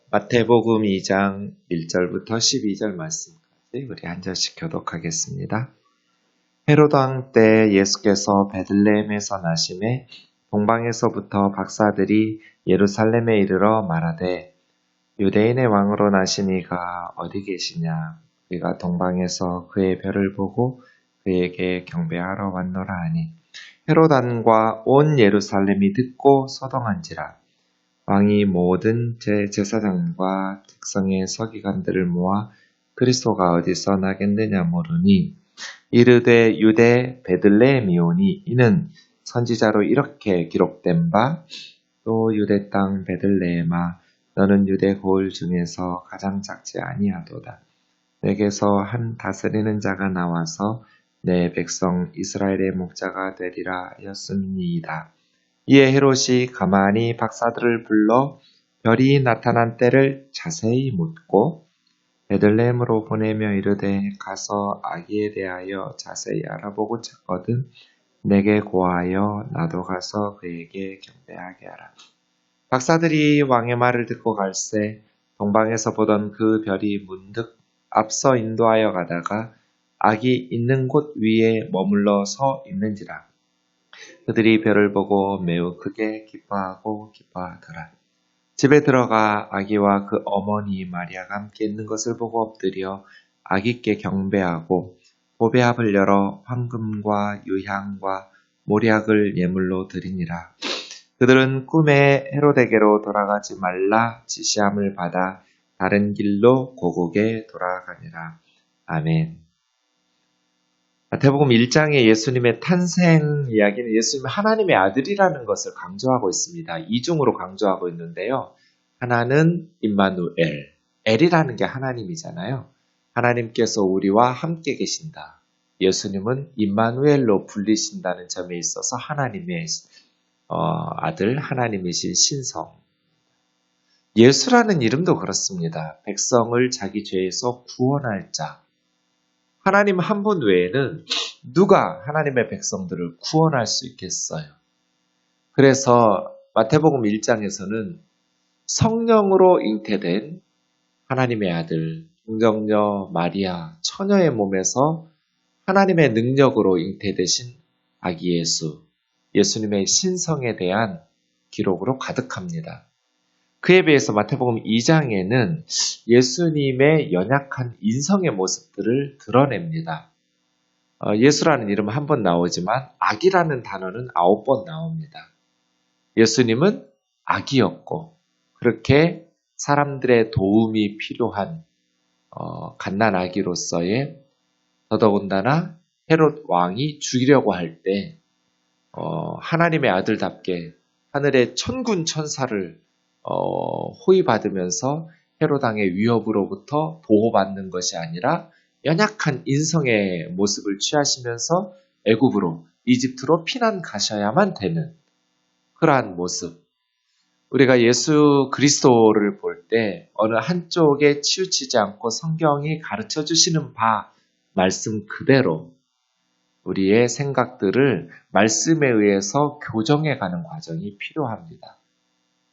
마태복음 2장 1절부터 12절 말씀까지 우리 한 절씩 교독하겠습니다. 헤롯 왕 때 예수께서 베들레헴에서 나심에 동방에서부터 박사들이 예루살렘에 이르러 말하되 유대인의 왕으로 나신 이가 어디 계시냐? 우리가 동방에서 그의 별을 보고 그에게 경배하러 왔노라 하니 헤롯 왕과 온 예루살렘이 듣고 소동한지라. 왕이 모든 제사장과 특성의 서기관들을 모아 그리스도가 어디서 나겠느냐 물으니 이르되 유대 베들레헴이오니 이는 선지자로 이렇게 기록된 바 또 유대 땅 베들레헴아 너는 유대 고을 중에서 가장 작지 아니하도다. 내게서 한 다스리는 자가 나와서 내 백성 이스라엘의 목자가 되리라 하였음이니이다. 이에 헤롯이 가만히 박사들을 불러 별이 나타난 때를 자세히 묻고 베들레헴으로 보내며 이르되 가서 아기에 대하여 자세히 알아보고 찾거든 내게 고하여 나도 가서 그에게 경배하게 하라. 박사들이 왕의 말을 듣고 갈새 동방에서 보던 그 별이 문득 앞서 인도하여 가다가 아기 있는 곳 위에 머물러 서 있는지라. 그들이 별을 보고 매우 크게 기뻐하더라. 집에 들어가 아기와 그 어머니 마리아가 함께 있는 것을 보고 엎드려 아기께 경배하고 보배합을 열어 황금과 유향과 모략을 예물로 드리니라. 그들은 꿈에 헤롯에게로 돌아가지 말라 지시함을 받아 다른 길로 고국에 돌아가니라. 아멘. 마태복음 1장의 예수님의 탄생 이야기는 예수님은 하나님의 아들이라는 것을 강조하고 있습니다. 이중으로 강조하고 있는데요. 하나는 임마누엘, 엘이라는 게 하나님이잖아요. 하나님께서 우리와 함께 계신다. 예수님은 임마누엘로 불리신다는 점에 있어서 하나님의 아들, 하나님이신 신성. 예수라는 이름도 그렇습니다. 백성을 자기 죄에서 구원할 자. 하나님 한 분 외에는 누가 하나님의 백성들을 구원할 수 있겠어요? 그래서 마태복음 1장에서는 성령으로 잉태된 하나님의 아들, 동정녀 마리아, 처녀의 몸에서 하나님의 능력으로 잉태되신 아기 예수, 예수님의 신성에 대한 기록으로 가득합니다. 그에 비해서 마태복음 2장에는 예수님의 연약한 인성의 모습들을 드러냅니다. 예수라는 이름은 한 번 나오지만 악이라는 단어는 9번 나옵니다. 예수님은 악이었고 그렇게 사람들의 도움이 필요한 갓난아기로서의 더더군다나 헤롯 왕이 죽이려고 할 때 하나님의 아들답게 하늘의 천군 천사를 호위받으면서 헤롯 왕의 위협으로부터 보호받는 것이 아니라 연약한 인성의 모습을 취하시면서 애굽으로 이집트로 피난 가셔야만 되는 그러한 모습. 우리가 예수 그리스도를 볼 때 어느 한쪽에 치우치지 않고 성경이 가르쳐 주시는 바 말씀 그대로 우리의 생각들을 말씀에 의해서 교정해 가는 과정이 필요합니다.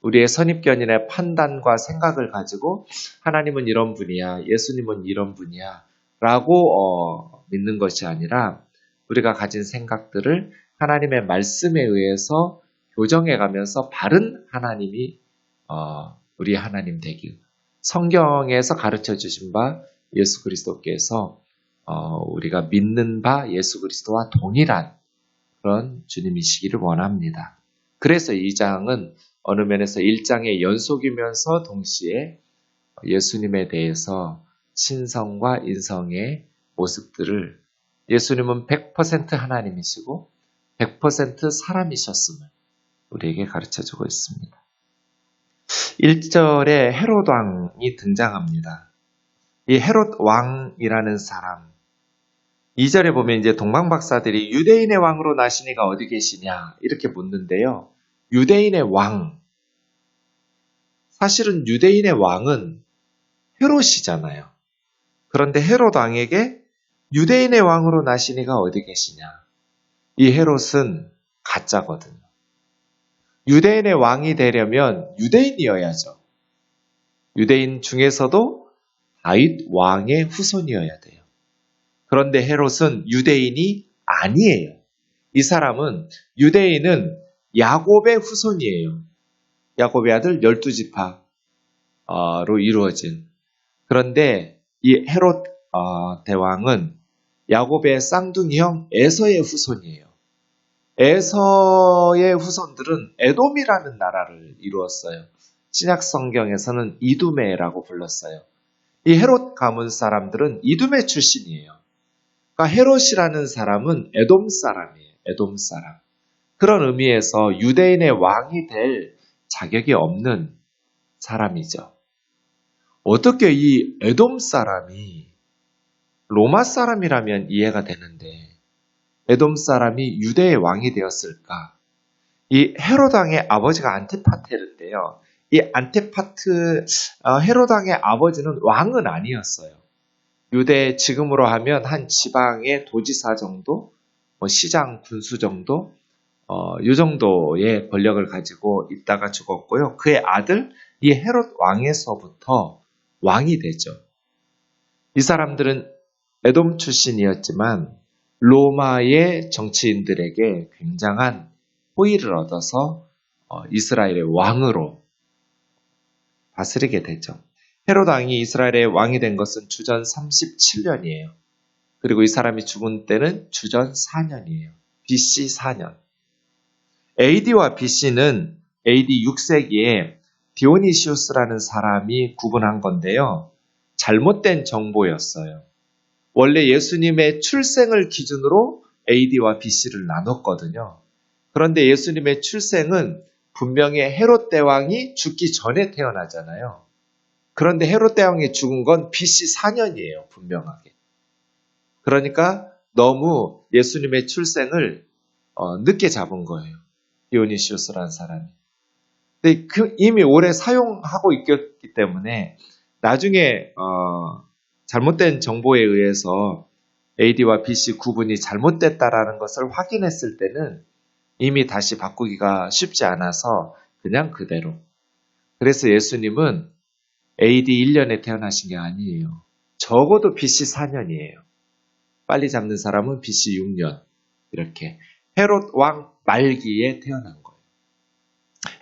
우리의 선입견이나 판단과 생각을 가지고 하나님은 이런 분이야, 예수님은 이런 분이야 라고 믿는 것이 아니라 우리가 가진 생각들을 하나님의 말씀에 의해서 교정해 가면서 바른 하나님이 우리 하나님 되기. 성경에서 가르쳐 주신 바 예수 그리스도께서 우리가 믿는 바 예수 그리스도와 동일한 그런 주님이시기를 원합니다. 그래서 2장은 어느 면에서 1장의 연속이면서 동시에 예수님에 대해서 신성과 인성의 모습들을 예수님은 100% 하나님이시고 100% 사람이셨음을 우리에게 가르쳐주고 있습니다. 1절에 헤롯 왕이 등장합니다. 이 헤롯 왕이라는 사람 2절에 보면 이제 동방 박사들이 유대인의 왕으로 나신 이가 어디 계시냐 이렇게 묻는데요. 유대인의 왕 사실은 유대인의 왕은 헤롯이잖아요. 그런데 헤롯 왕에게 유대인의 왕으로 나신 이가 어디 계시냐 이 헤롯은 가짜거든요. 유대인의 왕이 되려면 유대인이어야죠. 유대인 중에서도 다윗 왕의 후손이어야 돼요. 그런데 헤롯은 유대인이 아니에요. 이 사람은 유대인은 야곱의 후손이에요. 야곱의 아들 12지파로 이루어진. 그런데 이 헤롯 대왕은 야곱의 쌍둥이 형 에서의 후손이에요. 에서의 후손들은 에돔이라는 나라를 이루었어요. 신약 성경에서는 이두메라고 불렀어요. 이 헤롯 가문 사람들은 이두메 출신이에요. 그러니까 헤롯이라는 사람은 에돔 사람이에요. 에돔 사람. 그런 의미에서 유대인의 왕이 될 자격이 없는 사람이죠. 어떻게 이 에돔 사람이 로마 사람이라면 이해가 되는데 에돔 사람이 유대의 왕이 되었을까? 이 헤롯 왕의 아버지가 안티파테르인데요. 이 헤롯 왕의 아버지는 왕은 아니었어요. 유대 지금으로 하면 한 지방의 도지사 정도, 시장 군수 정도, 이 정도의 권력을 가지고 있다가 죽었고요. 그의 아들 이 헤롯 왕에서부터 왕이 되죠. 이 사람들은 에돔 출신이었지만 로마의 정치인들에게 굉장한 호의를 얻어서 이스라엘의 왕으로 다스리게 되죠. 헤롯 왕이 이스라엘의 왕이 된 것은 주전 37년이에요. 그리고 이 사람이 죽은 때는 주전 4년이에요. BC 4년. AD와 BC는 AD 6세기에 디오니시우스라는 사람이 구분한 건데요. 잘못된 정보였어요. 원래 예수님의 출생을 기준으로 AD와 BC를 나눴거든요. 그런데 예수님의 출생은 분명히 헤롯 대왕이 죽기 전에 태어나잖아요. 그런데 헤롯 대왕이 죽은 건 BC 4년이에요. 분명하게. 그러니까 너무 예수님의 출생을 늦게 잡은 거예요. 디오니시우스라는 사람이. 근데 이미 오래 사용하고 있기 때문에 나중에 잘못된 정보에 의해서 AD와 BC 구분이 잘못됐다라는 것을 확인했을 때는 이미 다시 바꾸기가 쉽지 않아서 그냥 그대로. 그래서 예수님은 AD 1년에 태어나신 게 아니에요. 적어도 BC 4년이에요. 빨리 잡는 사람은 BC 6년. 이렇게 헤롯 왕 말기에 태어난 거예요.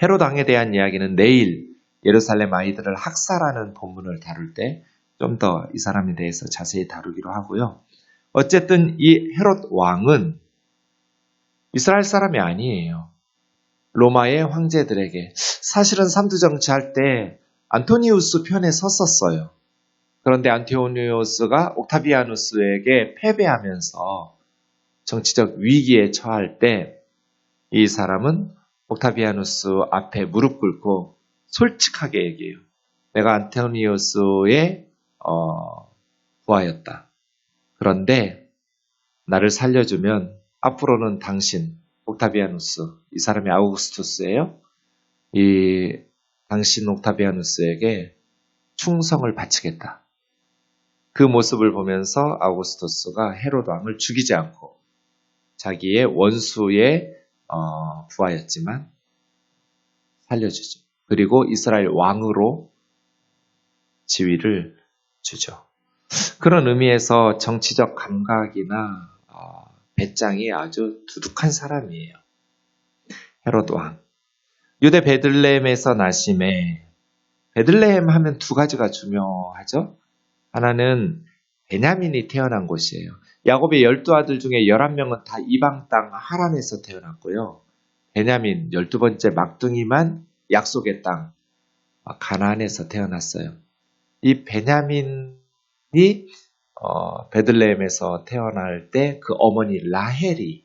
헤롯 왕에 대한 이야기는 내일 예루살렘 아이들을 학살하는 본문을 다룰 때 좀 더 이 사람에 대해서 자세히 다루기로 하고요. 어쨌든 이 헤롯 왕은 이스라엘 사람이 아니에요. 로마의 황제들에게 사실은 삼두 정치할 때 안토니우스 편에 섰었어요. 그런데 안토니우스가 옥타비아누스에게 패배하면서 정치적 위기에 처할 때 이 사람은 옥타비아누스 앞에 무릎 꿇고 솔직하게 얘기해요. 내가 안토니우스의 부하였다. 그런데 나를 살려주면 앞으로는 당신, 옥타비아누스, 이 사람이 아우구스투스예요. 이 당신 옥타비아누스에게 충성을 바치겠다. 그 모습을 보면서 아우구스투스가 헤롯 왕을 죽이지 않고 자기의 원수의 부하였지만 살려주죠. 그리고 이스라엘 왕으로 지위를 주죠. 그런 의미에서 정치적 감각이나 배짱이 아주 두둑한 사람이에요. 헤롯 왕. 유대 베들레헴에서 나심에 베들레헴 하면 두 가지가 중요하죠. 하나는 베냐민이 태어난 곳이에요. 야곱의 12아들 중에 11명은 다 이방 땅 하란에서 태어났고요. 베냐민 12번째 막둥이만 약속의 땅 가나안에서 태어났어요. 이 베냐민이 베들레헴에서 태어날 때 그 어머니 라헬이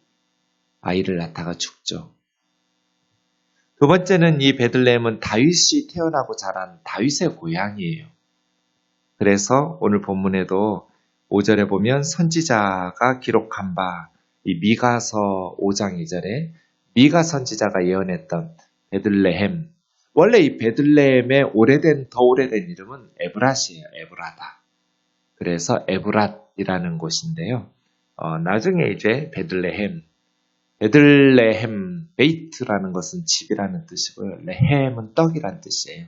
아이를 낳다가 죽죠. 두 번째는 이 베들레헴은 다윗이 태어나고 자란 다윗의 고향이에요. 그래서 오늘 본문에도 5절에 보면 선지자가 기록한 바 이 미가서 5장 2절에 미가 선지자가 예언했던 베들레헴. 원래 이 베들레헴의 더 오래된 이름은 에브랏이에요. 에브라다. 그래서 에브랏이라는 곳인데요. 나중에 이제 베들레헴 베이트라는 것은 집이라는 뜻이고요. 레헴은 떡이라는 뜻이에요.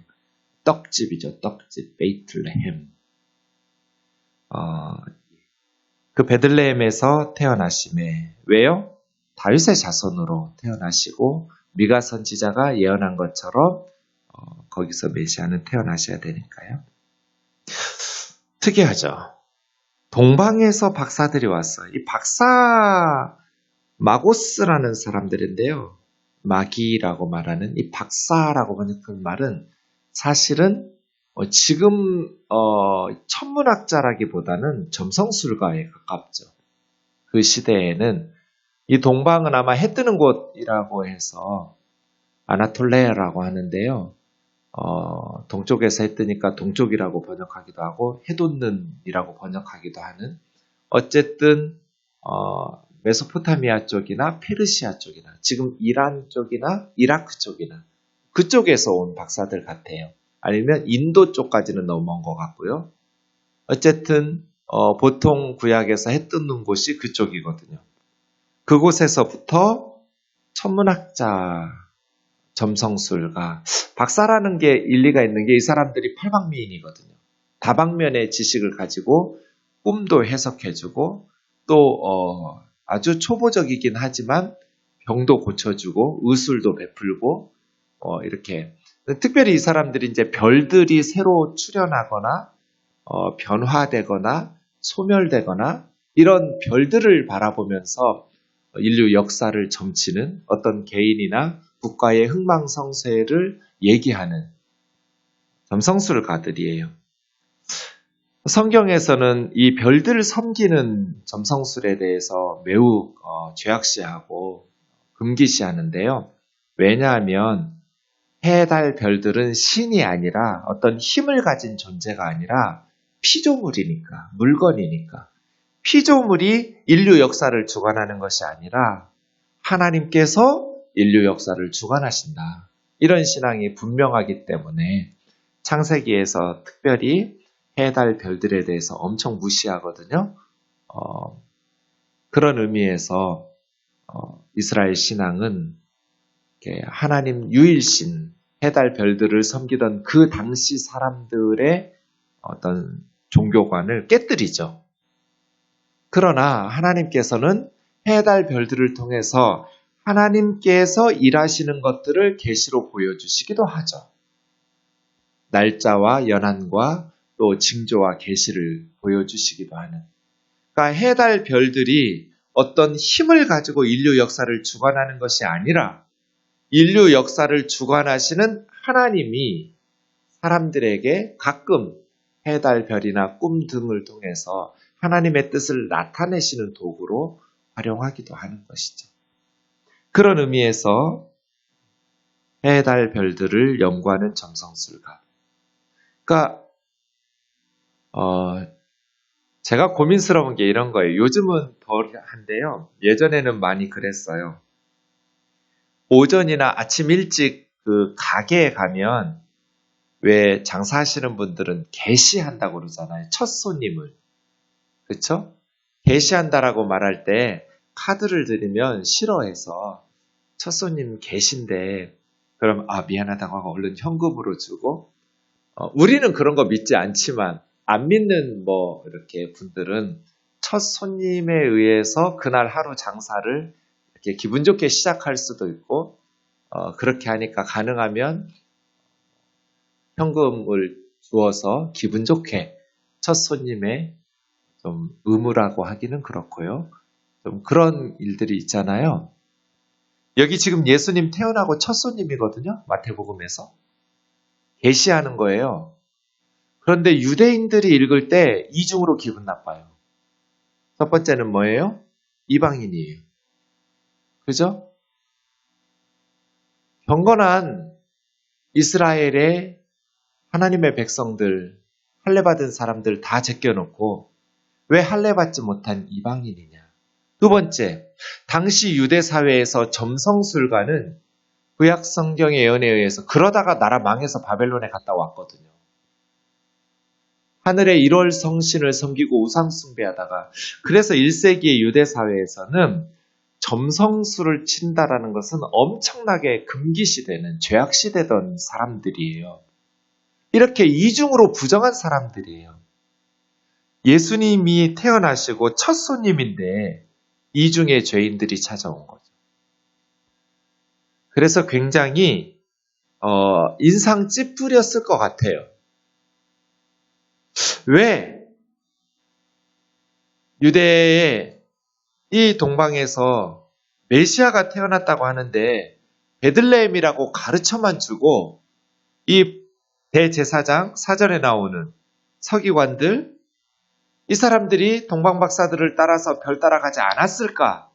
떡집이죠. 떡집, 베이틀레헴. 그 베들레헴에서 태어나심에 왜요? 다윗의 자손으로 태어나시고 미가 선지자가 예언한 것처럼 거기서 메시아는 태어나셔야 되니까요. 특이하죠. 동방에서 박사들이 왔어요. 이 박사 마고스라는 사람들인데요. 마기라고 말하는 이 박사라고 번역한 말은 사실은 지금 천문학자라기보다는 점성술가에 가깝죠. 그 시대에는 이 동방은 아마 해 뜨는 곳이라고 해서 아나톨레라고 하는데요. 동쪽에서 해 뜨니까 동쪽이라고 번역하기도 하고 해돋는이라고 번역하기도 하는 어쨌든 메소포타미아 쪽이나 페르시아 쪽이나 지금 이란 쪽이나 이라크 쪽이나 그쪽에서 온 박사들 같아요. 아니면 인도 쪽까지는 너무 먼 것 같고요. 어쨌든 보통 구약에서 해 뜨는 곳이 그쪽이거든요. 그곳에서부터 천문학자, 점성술가, 박사라는 게 일리가 있는 게 이 사람들이 팔방미인이거든요. 다방면의 지식을 가지고 꿈도 해석해주고 또 아주 초보적이긴 하지만 병도 고쳐주고 의술도 베풀고 이렇게 특별히 이 사람들이 이제 별들이 새로 출현하거나 변화되거나 소멸되거나 이런 별들을 바라보면서 인류 역사를 점치는 어떤 개인이나 국가의 흥망성쇠를 얘기하는 점성술가들이에요. 성경에서는 이 별들을 섬기는 점성술에 대해서 매우 죄악시하고 금기시하는데요. 왜냐하면 해, 달, 별들은 신이 아니라 어떤 힘을 가진 존재가 아니라 피조물이니까, 물건이니까. 피조물이 인류 역사를 주관하는 것이 아니라 하나님께서 인류 역사를 주관하신다. 이런 신앙이 분명하기 때문에 창세기에서 특별히 해, 달, 별들에 대해서 엄청 무시하거든요. 그런 의미에서 이스라엘 신앙은 하나님 유일신, 해, 달, 별들을 섬기던 그 당시 사람들의 어떤 종교관을 깨뜨리죠. 그러나 하나님께서는 해, 달, 별들을 통해서 하나님께서 일하시는 것들을 계시로 보여주시기도 하죠. 날짜와 연한과 또 징조와 계시를 보여주시기도 하는. 그러니까 해, 달, 별들이 어떤 힘을 가지고 인류 역사를 주관하는 것이 아니라 인류 역사를 주관하시는 하나님이 사람들에게 가끔 해, 달, 별이나 꿈 등을 통해서 하나님의 뜻을 나타내시는 도구로 활용하기도 하는 것이죠. 그런 의미에서 해, 달, 별들을 연구하는 점성술가. 그러니까 제가 고민스러운 게 이런 거예요. 요즘은 덜한데요. 예전에는 많이 그랬어요. 오전이나 아침 일찍 그 가게에 가면 왜 장사하시는 분들은 계시한다고 그러잖아요. 첫 손님을. 그렇죠? 계시한다라고 말할 때 카드를 드리면 싫어해서 첫 손님 계신데 그럼 미안하다고 하고 얼른 현금으로 주고 우리는 그런 거 믿지 않지만 안 믿는 이렇게 분들은 첫 손님에 의해서 그날 하루 장사를 이렇게 기분 좋게 시작할 수도 있고 그렇게 하니까 가능하면 현금을 주어서 기분 좋게 첫 손님의 좀 의무라고 하기는 그렇고요. 좀 그런 일들이 있잖아요. 여기 지금 예수님 태어나고 첫 손님이거든요. 마태복음에서. 계시하는 거예요. 그런데 유대인들이 읽을 때 이중으로 기분 나빠요. 첫 번째는 뭐예요? 이방인이에요. 그죠? 경건한 이스라엘의 하나님의 백성들, 할례받은 사람들 다 제껴놓고 왜 할례받지 못한 이방인이냐? 두 번째, 당시 유대 사회에서 점성술가는 구약 성경의 예언에 의해서 그러다가 나라 망해서 바벨론에 갔다 왔거든요. 하늘의 1월 성신을 섬기고 우상 숭배하다가 그래서 1세기의 유대 사회에서는 점성술을 친다라는 것은 엄청나게 금기시되는 죄악시되던 사람들이에요. 이렇게 이중으로 부정한 사람들이에요. 예수님이 태어나시고 첫 손님인데 이중의 죄인들이 찾아온 거죠. 그래서 굉장히 인상 찌푸렸을 것 같아요. 왜 유대의 이 동방에서 메시아가 태어났다고 하는데 베들레헴이라고 가르쳐만 주고 이 대제사장, 사전에 나오는 서기관들, 이 사람들이 동방박사들을 따라서 별 따라가지 않았을까?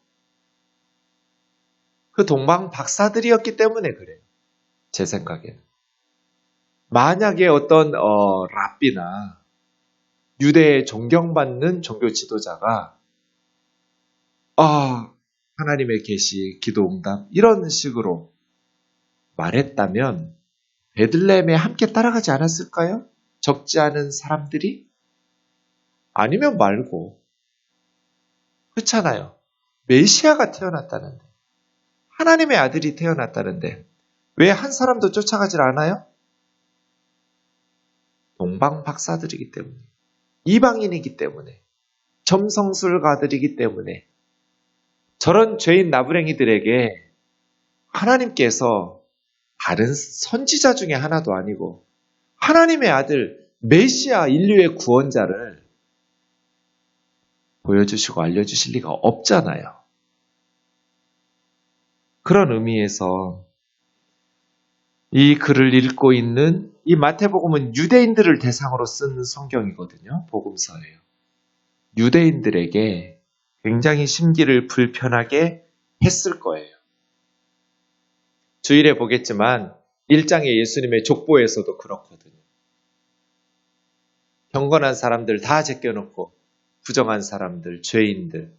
그 동방박사들이었기 때문에 그래요. 제 생각에는. 만약에 어떤 랍비나 유대에 존경받는 종교 지도자가 하나님의 계시, 기도응답 이런 식으로 말했다면 베들레헴에 함께 따라가지 않았을까요? 적지 않은 사람들이? 아니면 말고. 그렇잖아요. 메시아가 태어났다는데, 하나님의 아들이 태어났다는데 왜 한 사람도 쫓아가질 않아요? 동방박사들이기 때문에, 이방인이기 때문에, 점성술가들이기 때문에, 저런 죄인 나부랭이들에게 하나님께서 다른 선지자 중에 하나도 아니고 하나님의 아들 메시아 인류의 구원자를 보여주시고 알려주실 리가 없잖아요. 그런 의미에서 이 글을 읽고 있는 이 마태복음은 유대인들을 대상으로 쓴 성경이거든요. 복음서예요. 유대인들에게 굉장히 심기를 불편하게 했을 거예요. 주일에 보겠지만 1장의 예수님의 족보에서도 그렇거든요. 경건한 사람들 다 제껴놓고 부정한 사람들, 죄인들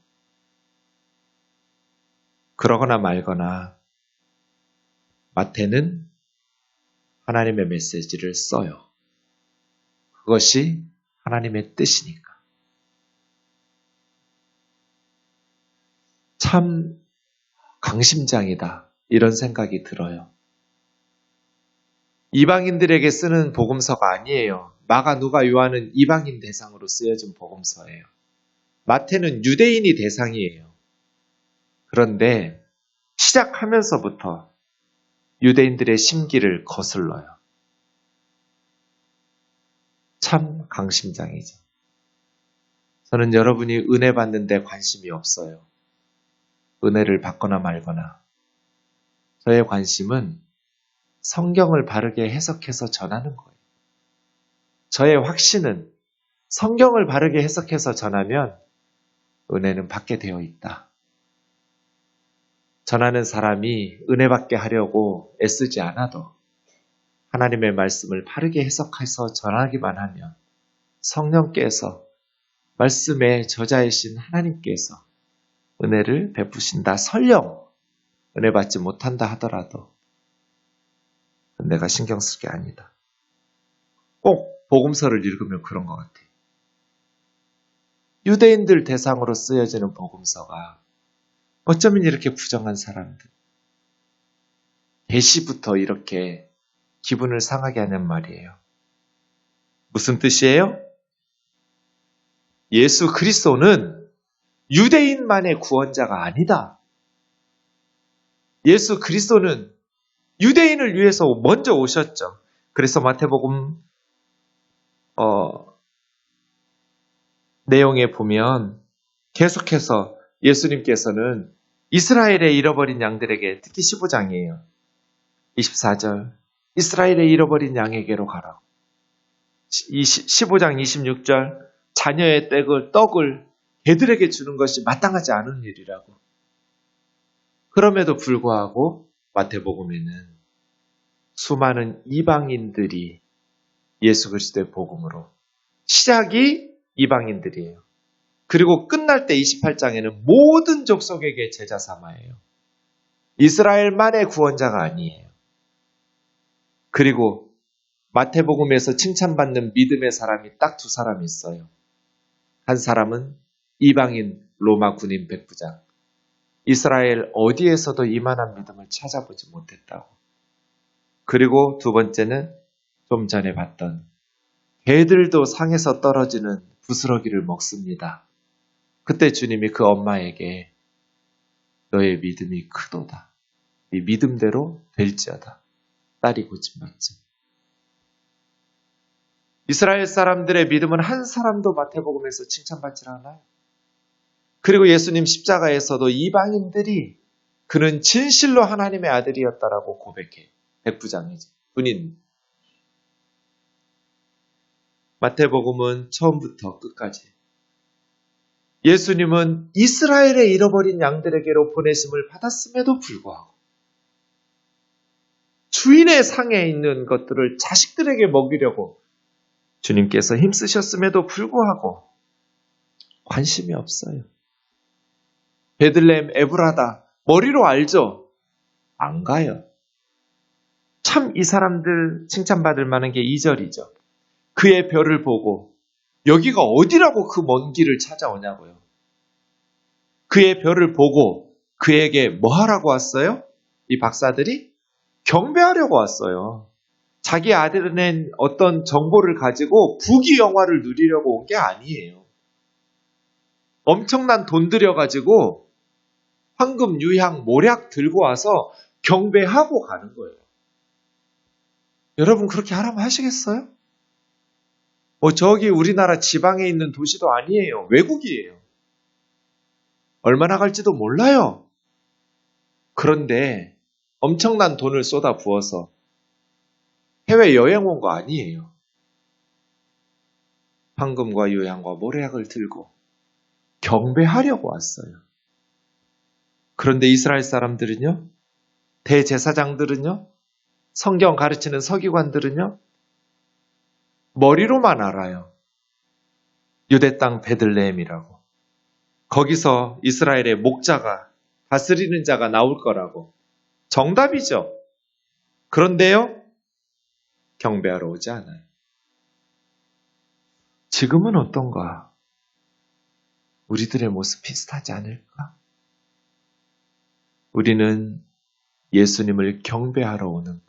그러거나 말거나 마태는 하나님의 메시지를 써요. 그것이 하나님의 뜻이니까. 참 강심장이다. 이런 생각이 들어요. 이방인들에게 쓰는 복음서가 아니에요. 마가, 누가, 요한은 이방인 대상으로 쓰여진 복음서예요. 마태는 유대인이 대상이에요. 그런데 시작하면서부터 유대인들의 심기를 거슬러요. 참 강심장이죠. 저는 여러분이 은혜 받는데 관심이 없어요. 은혜를 받거나 말거나. 저의 관심은 성경을 바르게 해석해서 전하는 거예요. 저의 확신은 성경을 바르게 해석해서 전하면 은혜는 받게 되어 있다. 전하는 사람이 은혜 받게 하려고 애쓰지 않아도 하나님의 말씀을 바르게 해석해서 전하기만 하면 성령께서 말씀의 저자이신 하나님께서 은혜를 베푸신다. 설령 은혜 받지 못한다 하더라도 내가 신경 쓸 게 아니다. 꼭 복음서를 읽으면 그런 것 같아요. 유대인들 대상으로 쓰여지는 복음서가 어쩌면 이렇게 부정한 사람들, 계시부터 이렇게 기분을 상하게 하는 말이에요. 무슨 뜻이에요? 예수 그리스도는 유대인만의 구원자가 아니다. 예수 그리스도는 유대인을 위해서 먼저 오셨죠. 그래서 마태복음 내용에 보면 계속해서 예수님께서는 이스라엘의 잃어버린 양들에게, 특히 15장이에요. 24절 이스라엘의 잃어버린 양에게로 가라. 15장 26절 자녀의 떡을 개들에게 주는 것이 마땅하지 않은 일이라고. 그럼에도 불구하고 마태복음에는 수많은 이방인들이 예수 그리스도의 복음으로, 시작이 이방인들이에요. 그리고 끝날 때 28장에는 모든 족속에게 제자 삼아예요. 이스라엘만의 구원자가 아니에요. 그리고 마태복음에서 칭찬받는 믿음의 사람이 딱 두 사람이 있어요. 한 사람은 이방인 로마 군인 백부장. 이스라엘 어디에서도 이만한 믿음을 찾아보지 못했다고. 그리고 두 번째는 좀 전에 봤던 개들도 상에서 떨어지는 부스러기를 먹습니다. 그때 주님이 그 엄마에게 너의 믿음이 크도다. 이 믿음대로 될지어다. 딸이 고침받지. 이스라엘 사람들의 믿음은 한 사람도 마태복음에서 칭찬받지 않아요. 그리고 예수님 십자가에서도 이방인들이 그는 진실로 하나님의 아들이었다라고 고백해. 백부장이지. 군인. 마태복음은 처음부터 끝까지 예수님은 이스라엘의 잃어버린 양들에게로 보내심을 받았음에도 불구하고 주인의 상에 있는 것들을 자식들에게 먹이려고 주님께서 힘쓰셨음에도 불구하고 관심이 없어요. 베들레헴 에브라다 머리로 알죠? 안 가요. 참 이 사람들 칭찬받을 만한 게 2절이죠. 그의 별을 보고 여기가 어디라고 그 먼 길을 찾아오냐고요. 그의 별을 보고 그에게 뭐 하라고 왔어요? 이 박사들이 경배하려고 왔어요. 자기 아들은 어떤 정보를 가지고 부귀영화를 누리려고 온 게 아니에요. 엄청난 돈 들여가지고 황금, 유향, 모략 들고 와서 경배하고 가는 거예요. 여러분 그렇게 하라면 하시겠어요? 저기 우리나라 지방에 있는 도시도 아니에요. 외국이에요. 얼마나 갈지도 몰라요. 그런데 엄청난 돈을 쏟아 부어서 해외여행 온 거 아니에요. 황금과 유향과 모략을 들고 경배하려고 왔어요. 그런데 이스라엘 사람들은요, 대제사장들은요, 성경 가르치는 서기관들은요, 머리로만 알아요. 유대 땅 베들레헴이라고. 거기서 이스라엘의 목자가, 다스리는 자가 나올 거라고. 정답이죠. 그런데요, 경배하러 오지 않아요. 지금은 어떤가? 우리들의 모습 비슷하지 않을까? 우리는 예수님을 경배하러 오는가?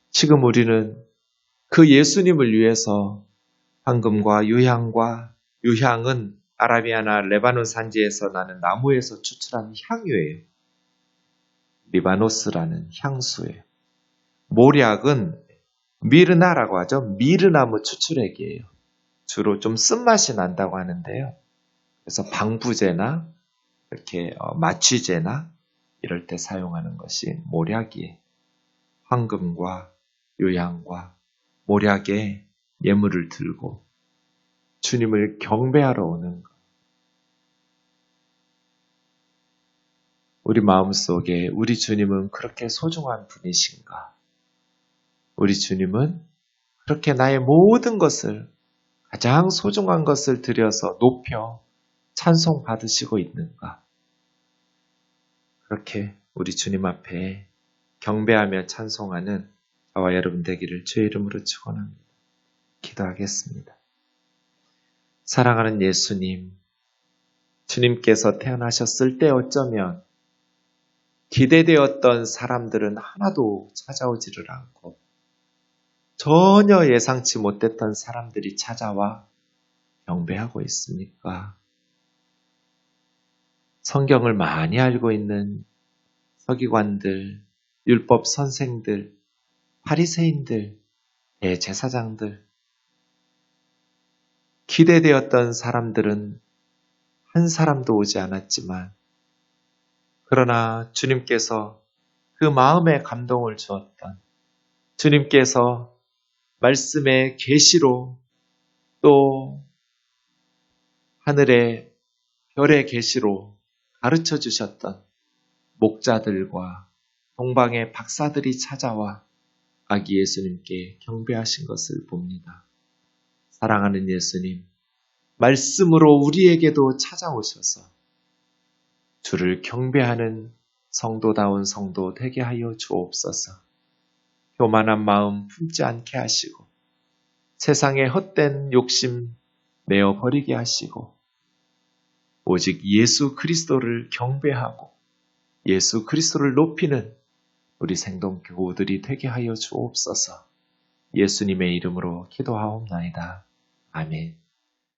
지금 우리는 그 예수님을 위해서 황금과 유향은 아라비아나 레바논 산지에서 나는 나무에서 추출한 향유예요. 리바노스라는 향수예요. 모략은 미르나라고 하죠. 미르나무 추출액이에요. 주로 좀 쓴맛이 난다고 하는데요. 그래서 방부제나 이렇게 마취제나 이럴 때 사용하는 것이 모략이에요. 황금과 유향과 모략의 예물을 들고 주님을 경배하러 오는 것. 우리 마음속에 우리 주님은 그렇게 소중한 분이신가? 우리 주님은 그렇게 나의 모든 것을 가장 소중한 것을 들여서 높여 찬송 받으시고 있는가? 그렇게 우리 주님 앞에 경배하며 찬송하는 저와 여러분 되기를 주의 이름으로 축원합니다. 기도하겠습니다. 사랑하는 예수님, 주님께서 태어나셨을 때 어쩌면 기대되었던 사람들은 하나도 찾아오지를 않고 전혀 예상치 못했던 사람들이 찾아와 경배하고 있습니까? 성경을 많이 알고 있는 서기관들, 율법 선생들, 바리새인들, 대제사장들, 기대되었던 사람들은 한 사람도 오지 않았지만 그러나 주님께서 그 마음에 감동을 주었던 주님께서 말씀의 계시로 또 하늘의 별의 계시로 가르쳐 주셨던 목자들과 동방의 박사들이 찾아와 아기 예수님께 경배하신 것을 봅니다. 사랑하는 예수님, 말씀으로 우리에게도 찾아오셔서 주를 경배하는 성도다운 성도 되게 하여 주옵소서. 교만한 마음 품지 않게 하시고 세상의 헛된 욕심 내어 버리게 하시고 오직 예수 그리스도를 경배하고 예수 그리스도를 높이는 우리 생동 교우들이 되게 하여 주옵소서. 예수님의 이름으로 기도하옵나이다. 아멘.